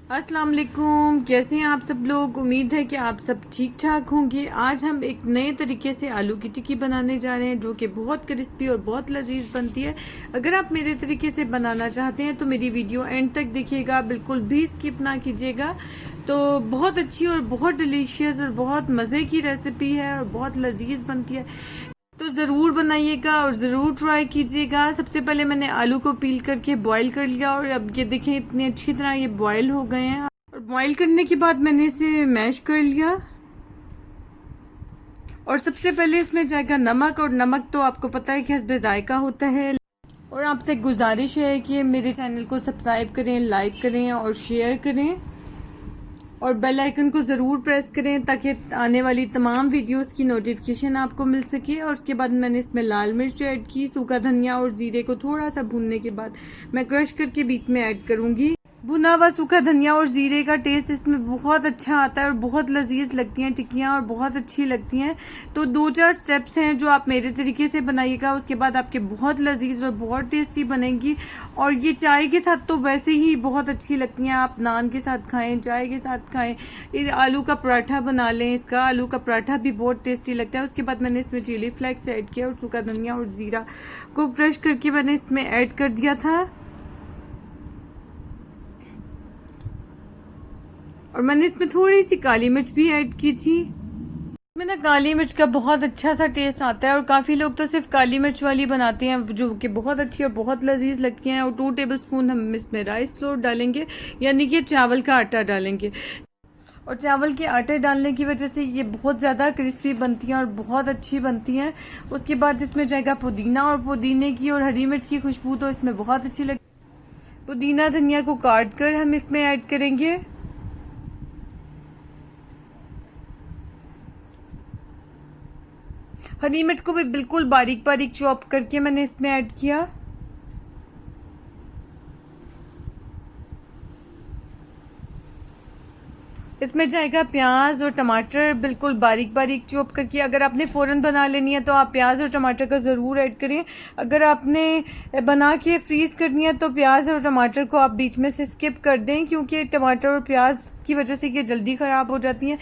अस्सलाम वालेकुम। कैसे हैं आप सब लोग? उम्मीद है कि आप सब ठीक ठाक होंगे। आज हम एक नए तरीके से आलू की टिक्की बनाने जा रहे हैं जो कि बहुत क्रिस्पी और बहुत लजीज बनती है। अगर आप मेरे तरीके से बनाना चाहते हैं तो मेरी वीडियो एंड तक देखिएगा, बिल्कुल भी स्किप ना कीजिएगा। तो बहुत अच्छी और बहुत डिलीशियस और बहुत मज़े की रेसिपी है और बहुत लजीज बनती है। तो ज़रूर बनाइएगा और ज़रूर ट्राई कीजिएगा। सबसे पहले मैंने आलू को पील करके बॉईल कर लिया और अब ये देखें इतनी अच्छी तरह ये बॉईल हो गए हैं। और बॉईल करने के बाद मैंने इसे मैश कर लिया। और सबसे पहले इसमें जाएगा नमक, और नमक तो आपको पता है कि हस्बे जायका होता है। और आपसे गुजारिश है कि मेरे चैनल को सब्सक्राइब करें, लाइक करें और शेयर करें, और बेल आइकन को ज़रूर प्रेस करें ताकि आने वाली तमाम वीडियोस की नोटिफिकेशन आपको मिल सके। और उसके बाद मैंने इसमें लाल मिर्च ऐड की, सूखा धनिया और ज़ीरे को थोड़ा सा भूनने के बाद मैं क्रश करके बीच में ऐड करूँगी। भुना हुआ सूखा धनिया और ज़ीरे का टेस्ट इसमें बहुत अच्छा आता है और बहुत लजीज लगती हैं टिक्कियाँ और बहुत अच्छी लगती हैं। तो 2-4 स्टेप्स हैं जो आप मेरे तरीके से बनाइएगा, उसके बाद आपके बहुत लजीज और बहुत टेस्टी बनेंगी। और ये चाय के साथ तो वैसे ही बहुत अच्छी लगती हैं। आप नान के साथ खाएं, चाय के साथ खाएं। ये आलू का पराठा बना लें, इसका आलू का पराठा भी बहुत टेस्टी लगता है। उसके बाद मैंने इसमें चिली फ्लेक्स ऐड किया और सूखा धनिया और ज़ीरा को क्रश करके मैंने इसमें ऐड कर दिया था। और मैंने इसमें थोड़ी सी काली मिर्च भी ऐड की थी। इसमें ना काली मिर्च का बहुत अच्छा सा टेस्ट आता है और काफ़ी लोग तो सिर्फ काली मिर्च वाली बनाते हैं जो कि बहुत अच्छी और बहुत लजीज लगती हैं। और 2 टेबलस्पून हम इसमें राइस फ्लोर डालेंगे, यानी कि चावल का आटा डालेंगे। और चावल के आटे डालने की वजह से ये बहुत ज़्यादा क्रिस्पी बनती हैं और बहुत अच्छी बनती हैं। उसके बाद इसमें जाएगा पुदीना, और पुदीने की और हरी मिर्च की खुशबू तो इसमें बहुत अच्छी लगती है। पुदीना धनिया को काट कर हम इसमें ऐड करेंगे। हरी मिर्च को भी बिल्कुल बारीक बारीक चॉप करके मैंने इसमें ऐड किया। इसमें जाएगा प्याज और टमाटर बिल्कुल बारीक बारीक चॉप करके। अगर आपने फ़ौरन बना लेनी है तो आप प्याज और टमाटर का ज़रूर ऐड करें। अगर आपने बना के फ्रीज़ करनी है तो प्याज और टमाटर को आप बीच में से स्किप कर दें, क्योंकि टमाटर और प्याज की वजह से ये जल्दी ख़राब हो जाती हैं।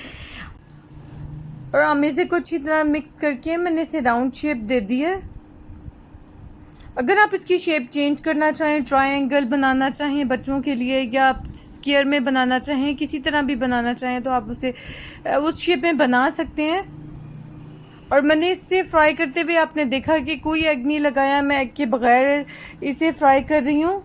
और अमेज़े को अच्छी तरह मिक्स करके मैंने इसे राउंड शेप दे दी है। अगर आप इसकी शेप चेंज करना चाहें, ट्रायंगल बनाना चाहें बच्चों के लिए, या आप स्क्वायर में बनाना चाहें, किसी तरह भी बनाना चाहें, तो आप उसे उस शेप में बना सकते हैं। और मैंने इसे फ्राई करते हुए आपने देखा कि कोई एग नहीं लगाया, मैं एग के बगैर इसे फ्राई कर रही हूँ।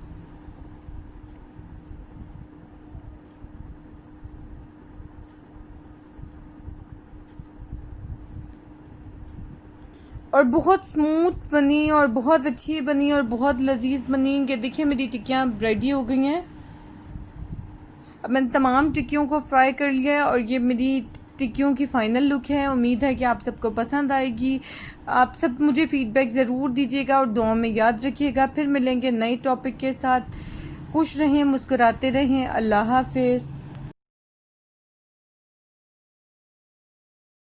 और बहुत स्मूथ बनी और बहुत अच्छी बनी और बहुत लजीज बनी। ये देखिए मेरी टिक्कियाँ रेडी हो गई हैं। अब मैंने तमाम टिक्कियों को फ्राई कर लिया है और ये मेरी टिक्कियों की फ़ाइनल लुक है। उम्मीद है कि आप सबको पसंद आएगी। आप सब मुझे फ़ीडबैक ज़रूर दीजिएगा और दुआ में याद रखिएगा। फिर मिलेंगे नए टॉपिक के साथ। खुश रहें, मुस्कुराते रहें। अल्लाह हाफिज़।